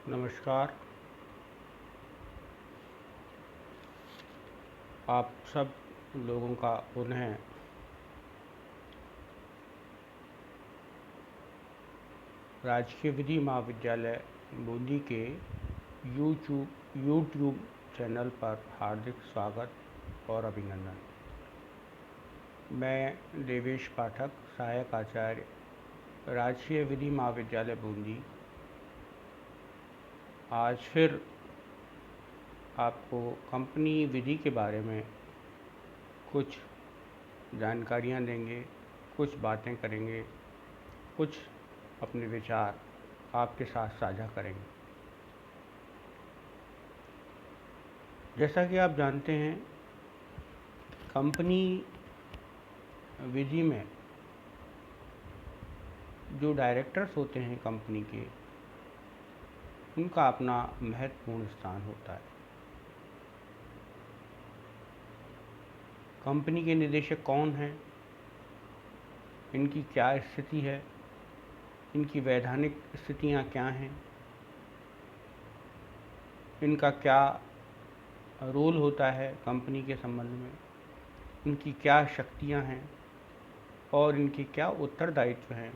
नमस्कार। आप सब लोगों का पुनः राजकीय विधि महाविद्यालय बूंदी के यूट्यूब चैनल पर हार्दिक स्वागत और अभिनंदन। मैं देवेश पाठक, सहायक आचार्य, राजकीय विधि महाविद्यालय बूंदी, आज फिर आपको कंपनी विधि के बारे में कुछ जानकारियाँ देंगे, कुछ बातें करेंगे, कुछ अपने विचार आपके साथ साझा करेंगे। जैसा कि आप जानते हैं, कंपनी विधि में जो डायरेक्टर्स होते हैं कंपनी के, उनका अपना महत्वपूर्ण स्थान होता है। कंपनी के निदेशक कौन हैं, इनकी क्या स्थिति है, इनकी वैधानिक स्थितियां क्या हैं, इनका क्या रोल होता है कंपनी के संबंध में, इनकी क्या शक्तियां हैं और इनके क्या उत्तरदायित्व हैं,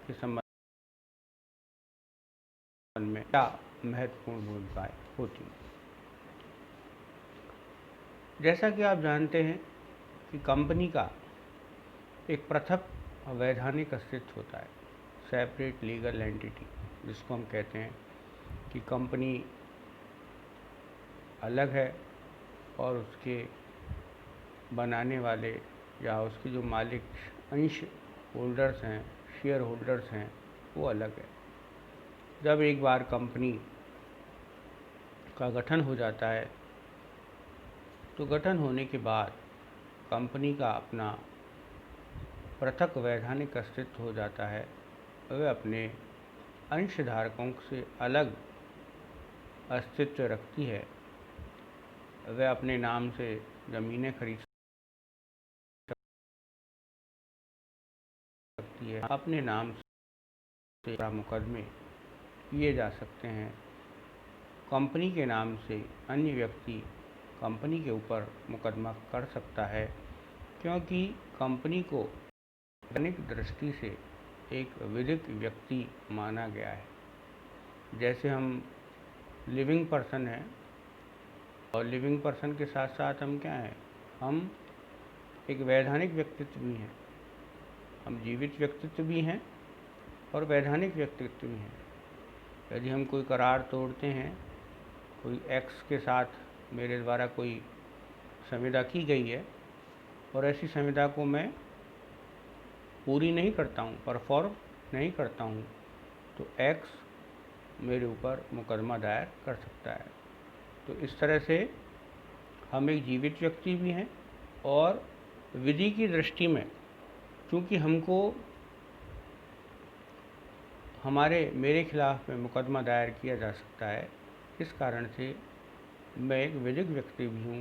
के संबंध में क्या महत्वपूर्ण भूमिकाएं होती हैं। जैसा कि आप जानते हैं कि कंपनी का एक पृथक वैधानिक अस्तित्व होता है, सेपरेट लीगल एंटिटी, जिसको हम कहते हैं कि कंपनी अलग है और उसके बनाने वाले या उसके जो मालिक अंश होल्डर्स हैं, शेयर होल्डर्स हैं, वो अलग है। जब एक बार कंपनी का गठन हो जाता है तो गठन होने के बाद कंपनी का अपना पृथक वैधानिक अस्तित्व हो जाता है। वह अपने अंशधारकों से अलग अस्तित्व रखती है। वह अपने नाम से ज़मीनें खरीद सकती है, अपने नाम से मुकदमे किए जा सकते हैं। कंपनी के नाम से अन्य व्यक्ति कंपनी के ऊपर मुकदमा कर सकता है, क्योंकि कंपनी को वैधानिक दृष्टि से एक विधिक व्यक्ति माना गया है। जैसे हम लिविंग पर्सन हैं और लिविंग पर्सन के साथ साथ हम क्या हैं, हम एक वैधानिक व्यक्तित्व भी हैं। हम जीवित व्यक्तित्व भी हैं और वैधानिक व्यक्तित्व भी हैं। यदि हम कोई करार तोड़ते हैं, कोई एक्स के साथ मेरे द्वारा कोई संविदा की गई है और ऐसी संविदा को मैं पूरी नहीं करता हूँ, परफॉर्म नहीं करता हूँ, तो एक्स मेरे ऊपर मुकदमा दायर कर सकता है। तो इस तरह से हम एक जीवित व्यक्ति भी हैं और विधि की दृष्टि में चूँकि हमको मेरे खिलाफ में मुकदमा दायर किया जा सकता है, इस कारण से मैं एक विधिक व्यक्ति भी हूँ,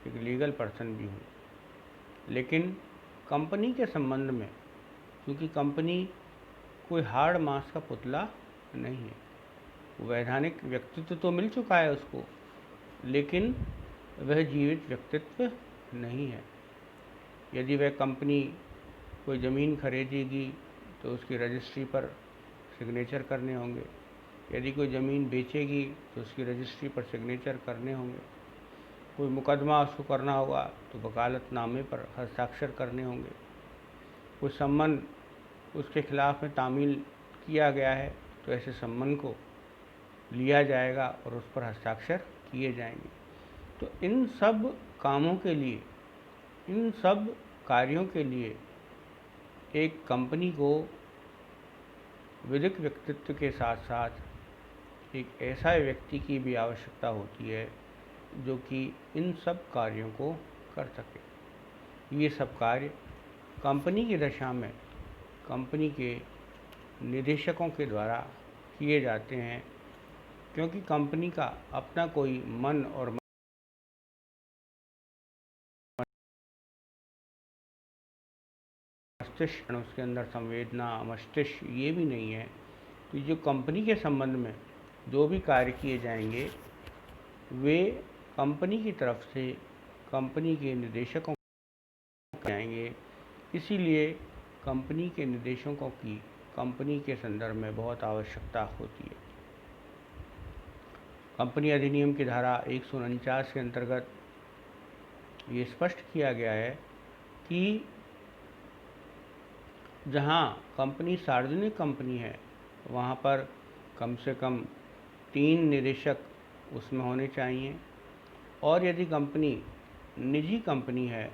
एक लीगल पर्सन भी हूँ। लेकिन कंपनी के संबंध में, क्योंकि कंपनी कोई हार्ड मास का पुतला नहीं है, वैधानिक व्यक्तित्व तो मिल चुका है उसको, लेकिन वह जीवित व्यक्तित्व नहीं है। यदि वह कंपनी कोई ज़मीन खरीदेगी तो उसकी रजिस्ट्री पर सिग्नेचर करने होंगे। यदि कोई ज़मीन बेचेगी तो उसकी रजिस्ट्री पर सिग्नेचर करने होंगे। कोई मुकदमा उसको करना होगा तो वकालतनामे पर हस्ताक्षर करने होंगे। कोई सम्मन उसके खिलाफ में तामील किया गया है तो ऐसे सम्मन को लिया जाएगा और उस पर हस्ताक्षर किए जाएंगे। तो इन सब कामों के लिए, इन सब कार्यों के लिए एक कंपनी को विधिक व्यक्तित्व के साथ साथ एक ऐसा व्यक्ति की भी आवश्यकता होती है जो कि इन सब कार्यों को कर सके। ये सब कार्य कंपनी की दशा में कंपनी के निदेशकों के द्वारा किए जाते हैं, क्योंकि कंपनी का अपना कोई मन और मस्तिष्क, उसके अंदर संवेदना, मस्तिष्क ये भी नहीं है, तो जो कंपनी के संबंध में जो भी कार्य किए जाएंगे वे कंपनी की तरफ से कंपनी के निदेशकों को जाएंगे। इसीलिए कंपनी के निदेशकों की कंपनी के संदर्भ में बहुत आवश्यकता होती है। कंपनी अधिनियम की धारा 149 के अंतर्गत ये स्पष्ट किया गया है कि जहां कंपनी सार्वजनिक कंपनी है वहां पर कम से कम 3 निदेशक उसमें होने चाहिए, और यदि कंपनी निजी कंपनी है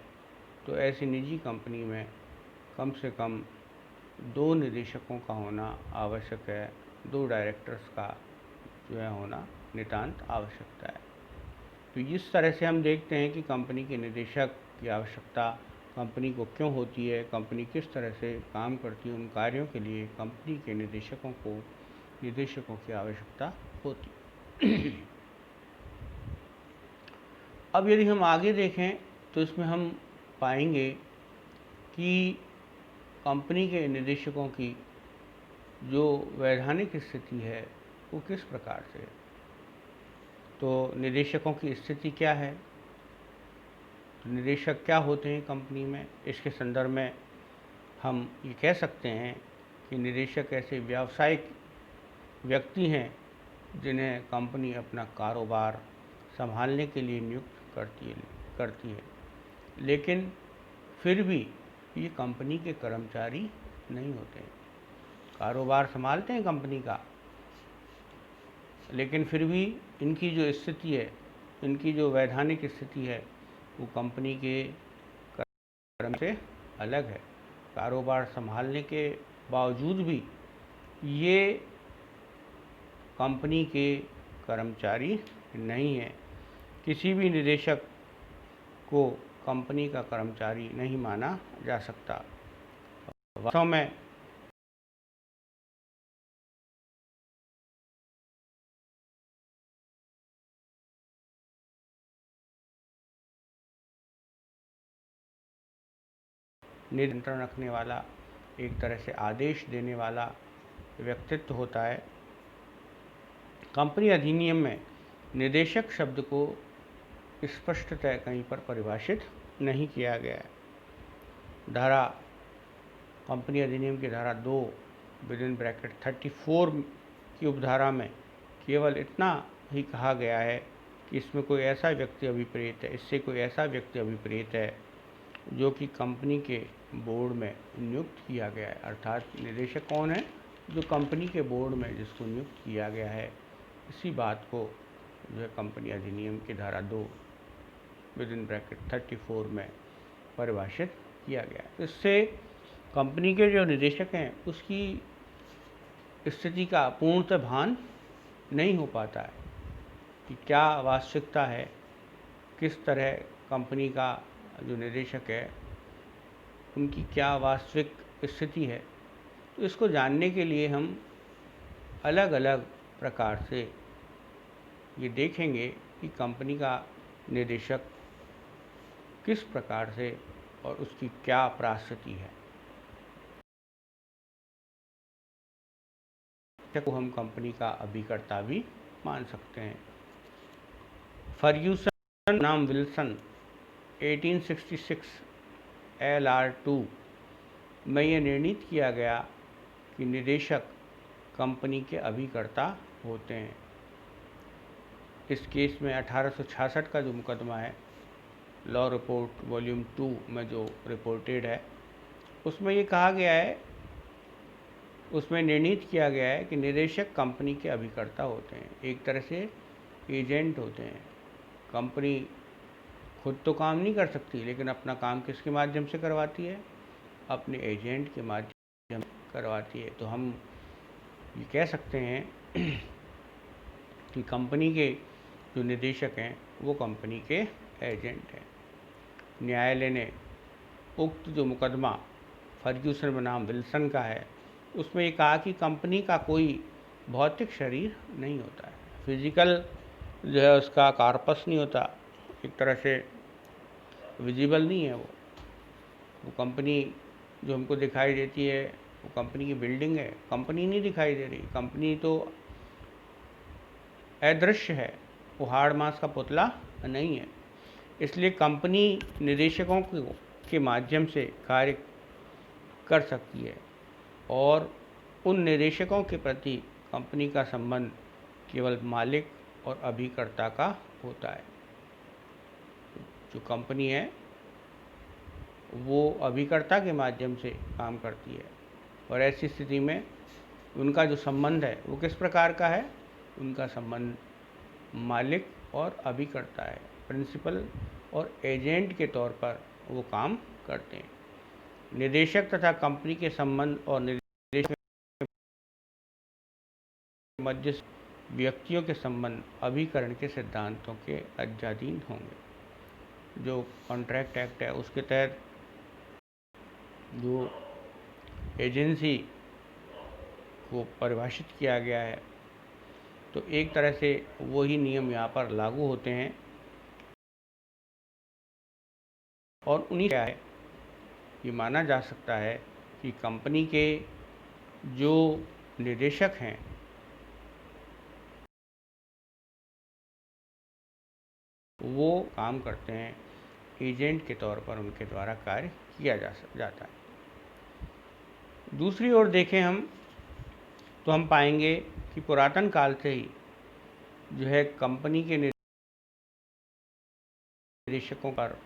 तो ऐसी निजी कंपनी में कम से कम 2 निदेशकों का होना आवश्यक है, 2 डायरेक्टर्स का जो है होना नितांत आवश्यकता है। तो इस तरह से हम देखते हैं कि कंपनी के निदेशक की आवश्यकता कंपनी को क्यों होती है, कंपनी किस तरह से काम करती है, उन कार्यों के लिए कंपनी के निदेशकों की आवश्यकता होती है। अब यदि हम आगे देखें तो इसमें हम पाएंगे कि कंपनी के निदेशकों की जो वैधानिक स्थिति है वो किस प्रकार से है। तो निदेशकों की स्थिति क्या है, तो निदेशक क्या होते हैं कंपनी में, इसके संदर्भ में हम ये कह सकते हैं कि निदेशक ऐसे व्यावसायिक व्यक्ति हैं जिन्हें कंपनी अपना कारोबार संभालने के लिए नियुक्त करती है, लेकिन फिर भी ये कंपनी के कर्मचारी नहीं होते हैं। कारोबार संभालते हैं कंपनी का, लेकिन फिर भी इनकी जो स्थिति है, इनकी जो वैधानिक स्थिति है वो कंपनी के कर्म से अलग है। कारोबार संभालने के बावजूद भी ये कंपनी के कर्मचारी नहीं है। किसी भी निदेशक को कंपनी का कर्मचारी नहीं माना जा सकता। वास्तव में नियंत्रण रखने वाला, एक तरह से आदेश देने वाला व्यक्तित्व होता है। कंपनी अधिनियम में निदेशक शब्द को स्पष्टतः कहीं पर परिभाषित नहीं किया गया है। कंपनी अधिनियम की धारा 2 (34) की उपधारा में केवल इतना ही कहा गया है कि इसमें कोई ऐसा व्यक्ति अभिप्रेत है, इससे कोई ऐसा व्यक्ति अभिप्रेत है जो कि कंपनी के बोर्ड में नियुक्त किया गया है। अर्थात निदेशक कौन है, जो कंपनी के बोर्ड में जिसको नियुक्त किया गया है। इसी बात को जो है कंपनी अधिनियम की धारा 2 (34) में परिभाषित किया गया है। इससे कंपनी के जो निदेशक हैं उसकी स्थिति का पूर्णतः भान नहीं हो पाता है कि क्या वास्तविकता है, किस तरह कंपनी का जो निदेशक है उनकी क्या वास्तविक स्थिति है। तो इसको जानने के लिए हम अलग अलग प्रकार से ये देखेंगे कि कंपनी का निदेशक किस प्रकार से और उसकी क्या परिस्थिति है। को हम कंपनी का अभिकर्ता भी मान सकते हैं। फर्ग्यूसन नाम विल्सन 1866 LR2 में यह निर्णित किया गया कि निदेशक कंपनी के अभिकर्ता होते हैं। इस केस में 1866 का जो मुकदमा है, लॉ रिपोर्ट वॉल्यूम 2 में जो रिपोर्टेड है, उसमें ये कहा गया है, उसमें निर्णित किया गया है कि निदेशक कंपनी के अभिकर्ता होते हैं, एक तरह से एजेंट होते हैं। कंपनी खुद तो काम नहीं कर सकती, लेकिन अपना काम किसके माध्यम से करवाती है, अपने एजेंट के माध्यम से करवाती है। तो हम ये कह सकते हैं कि कंपनी के जो निदेशक हैं वो कंपनी के एजेंट हैं। न्यायालय ने उक्त जो मुकदमा फर्ग्यूसन बनाम विल्सन का है, उसमें ये कहा कि कंपनी का कोई भौतिक शरीर नहीं होता है, फिजिकल जो है उसका कार्पस नहीं होता, एक तरह से विजिबल नहीं है वो कंपनी जो हमको दिखाई देती है वो कंपनी की बिल्डिंग है, कंपनी नहीं दिखाई दे रही। कंपनी तो अदृश्य है, वो हाड़ मांस का पुतला नहीं है। इसलिए कंपनी निदेशकों के माध्यम से कार्य कर सकती है और उन निदेशकों के प्रति कंपनी का संबंध केवल मालिक और अभिकर्ता का होता है। जो कंपनी है वो अभिकर्ता के माध्यम से काम करती है और ऐसी स्थिति में उनका जो संबंध है वो किस प्रकार का है? उनका संबंध मालिक और अभिकर्ता है। प्रिंसिपल और एजेंट के तौर पर वो काम करते हैं। निदेशक तथा कंपनी के संबंध और निदेशक के मध्य व्यक्तियों के संबंध अभिकरण के सिद्धांतों के अध्याधीन होंगे। जो कॉन्ट्रैक्ट एक्ट है उसके तहत जो एजेंसी को परिभाषित किया गया है, तो एक तरह से वही नियम यहाँ पर लागू होते हैं और उन्हीं क्या है ये माना जा सकता है कि कंपनी के जो निदेशक हैं वो काम करते हैं एजेंट के तौर पर, उनके द्वारा कार्य किया जाता है। दूसरी ओर देखें हम तो हम पाएंगे कि पुरातन काल से ही जो है कंपनी के निदेशकों पर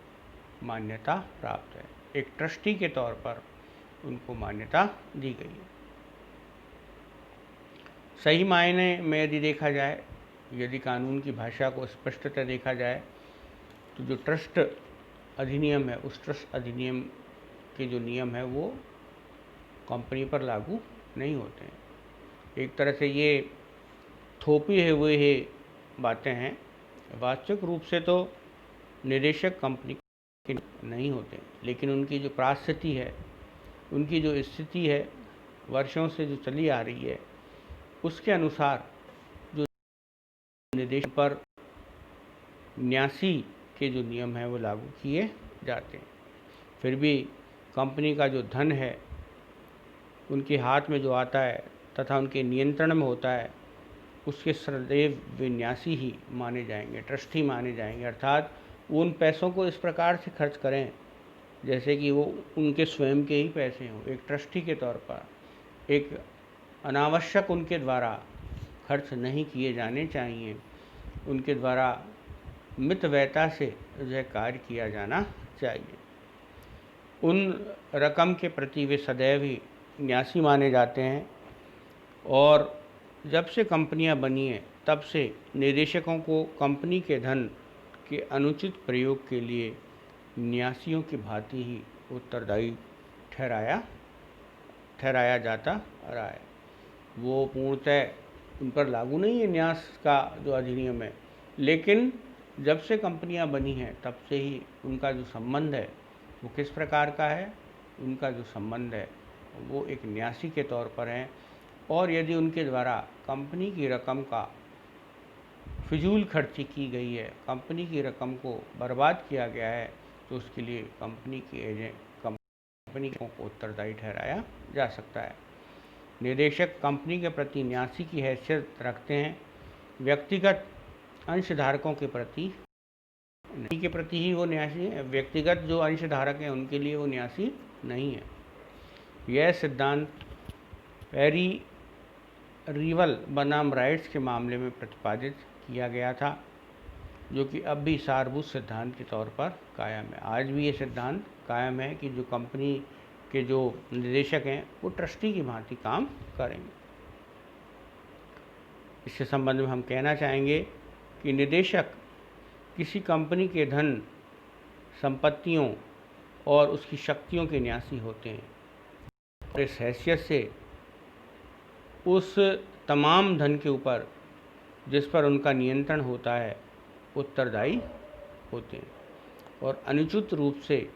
मान्यता प्राप्त है। एक ट्रस्टी के तौर पर उनको मान्यता दी गई है। सही मायने में यदि देखा जाए, यदि कानून की भाषा को स्पष्टतः देखा जाए, तो जो ट्रस्ट अधिनियम है उस ट्रस्ट अधिनियम के जो नियम है वो कंपनी पर लागू नहीं होते हैं। एक तरह से ये थोपी हुए ही बातें हैं। वास्तविक रूप से तो निदेशक कंपनी के नहीं होते, लेकिन उनकी जो परिस्थिति है, उनकी जो स्थिति है वर्षों से जो चली आ रही है, उसके अनुसार जो निदेशक पर न्यासी के जो नियम हैं वो लागू किए जाते हैं। फिर भी कंपनी का जो धन है उनके हाथ में जो आता है तथा उनके नियंत्रण में होता है, उसके सदैव वे न्यासी ही माने जाएंगे, ट्रस्टी माने जाएंगे। अर्थात वो उन पैसों को इस प्रकार से खर्च करें जैसे कि वो उनके स्वयं के ही पैसे हों। एक ट्रस्टी के तौर पर एक अनावश्यक उनके द्वारा खर्च नहीं किए जाने चाहिए। उनके द्वारा मितव्ययता से जो है कार्य किया जाना चाहिए। उन रकम के प्रति वे सदैव ही न्यासी माने जाते हैं और जब से कंपनियां बनी हैं तब से निदेशकों को कंपनी के धन के अनुचित प्रयोग के लिए न्यासियों की भांति ही उत्तरदायी ठहराया जाता रहा है। वो पूर्णतः उन पर लागू नहीं है न्यास का जो अधिनियम है, लेकिन जब से कंपनियां बनी हैं तब से ही उनका जो संबंध है वो किस प्रकार का है? उनका जो संबंध है वो एक न्यासी के तौर पर है और यदि उनके द्वारा कंपनी की रकम का फिजूल खर्ची की गई है, कंपनी की रकम को बर्बाद किया गया है, तो उसके लिए कंपनी को उत्तरदायी ठहराया जा सकता है। निदेशक कंपनी के प्रति न्यासी की हैसियत रखते हैं, व्यक्तिगत अंशधारकों के प्रति ही वो न्यासी है। व्यक्तिगत जो अंशधारक हैं उनके लिए वो न्यासी नहीं है। यह सिद्धांत पेरी रिवल बनाम राइट्स के मामले में प्रतिपादित किया गया था, जो कि अब भी सारभूत सिद्धांत के तौर पर कायम है। आज भी ये सिद्धांत कायम है कि जो कंपनी के जो निदेशक हैं वो ट्रस्टी की भांति काम करेंगे। इसके संबंध में हम कहना चाहेंगे कि निदेशक किसी कंपनी के धन, संपत्तियों और उसकी शक्तियों के न्यासी होते हैं और इस हैसियत से उस तमाम धन के ऊपर जिस पर उनका नियंत्रण होता है उत्तरदायी होते हैं और अनुचित रूप से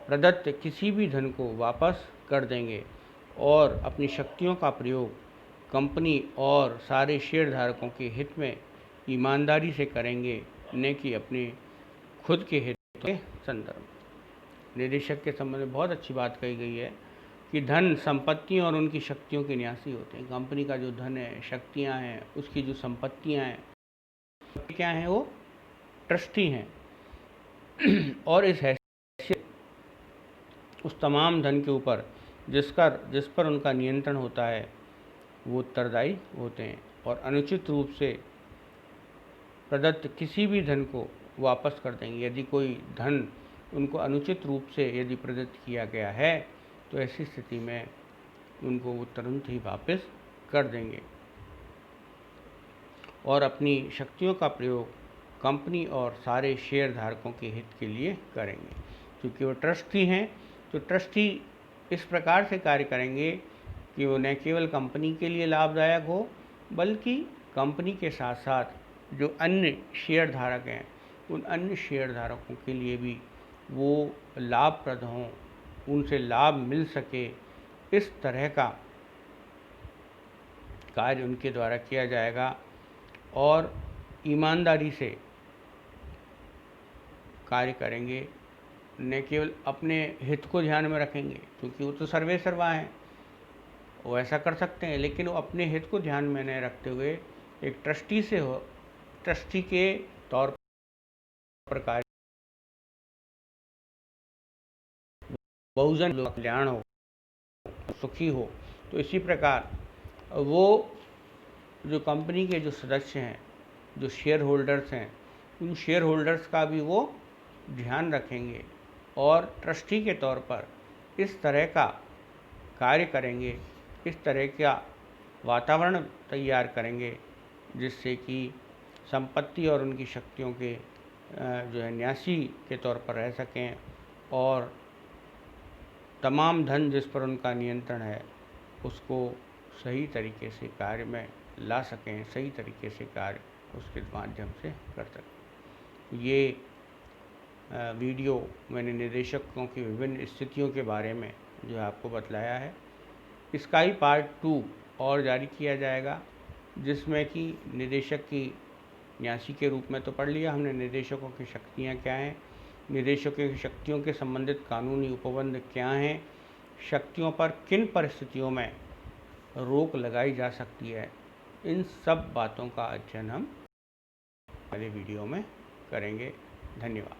प्रदत्त किसी भी धन को वापस कर देंगे और अपनी शक्तियों का प्रयोग कंपनी और सारे शेयरधारकों के हित में ईमानदारी से करेंगे, न कि अपने खुद के हित के संदर्भ में। निदेशक के संबंध में बहुत अच्छी बात कही गई है कि धन, संपत्तियों और उनकी शक्तियों के न्यासी होते हैं। कंपनी का जो धन है, शक्तियाँ हैं, उसकी जो संपत्तियाँ हैं, क्या हैं, वो ट्रस्टी हैं। और इस हैसियत उस तमाम धन के ऊपर जिस पर उनका नियंत्रण होता है, वो उत्तरदायी होते हैं और अनुचित रूप से प्रदत्त किसी भी धन को वापस कर देंगे। यदि कोई धन उनको अनुचित रूप से यदि प्रदत्त किया गया है तो ऐसी स्थिति में उनको वो तुरंत ही वापस कर देंगे और अपनी शक्तियों का प्रयोग कंपनी और सारे शेयर धारकों के हित के लिए करेंगे। क्योंकि वो ट्रस्टी हैं, तो ट्रस्टी इस प्रकार से कार्य करेंगे कि वो न केवल कंपनी के लिए लाभदायक हो, बल्कि कंपनी के साथ साथ जो अन्य शेयर धारक हैं, उन अन्य शेयर धारकों के लिए भी वो लाभप्रद हों, उनसे लाभ मिल सके, इस तरह का कार्य उनके द्वारा किया जाएगा और ईमानदारी से कार्य करेंगे। न केवल अपने हित को ध्यान में रखेंगे, क्योंकि वो तो सर्वे सर्वा हैं, वो ऐसा कर सकते हैं, लेकिन वो अपने हित को ध्यान में न रखते हुए एक ट्रस्टी के तौर पर कार्य, बहुजन कल्याण हो, सुखी हो। तो इसी प्रकार वो जो कंपनी के जो सदस्य हैं, जो शेयर होल्डर्स हैं, उन शेयर होल्डर्स का भी वो ध्यान रखेंगे और ट्रस्टी के तौर पर इस तरह का कार्य करेंगे, इस तरह का वातावरण तैयार करेंगे जिससे कि संपत्ति और उनकी शक्तियों के जो है न्यासी के तौर पर रह सकें और तमाम धन जिस पर उनका नियंत्रण है उसको सही तरीके से कार्य में ला सकें, सही तरीके से कार्य उसके माध्यम से कर सकें। ये वीडियो मैंने निदेशकों की विभिन्न स्थितियों के बारे में जो है आपको बतलाया है। इसका ही पार्ट 2 और जारी किया जाएगा, जिसमें कि निदेशक की न्यासी के रूप में तो पढ़ लिया हमने, निदेशकों की शक्तियाँ क्या हैं, निदेशकों की शक्तियों के संबंधित कानूनी उपबंध क्या हैं, शक्तियों पर किन परिस्थितियों में रोक लगाई जा सकती है, इन सब बातों का अध्ययन हम अगले वीडियो में करेंगे। धन्यवाद।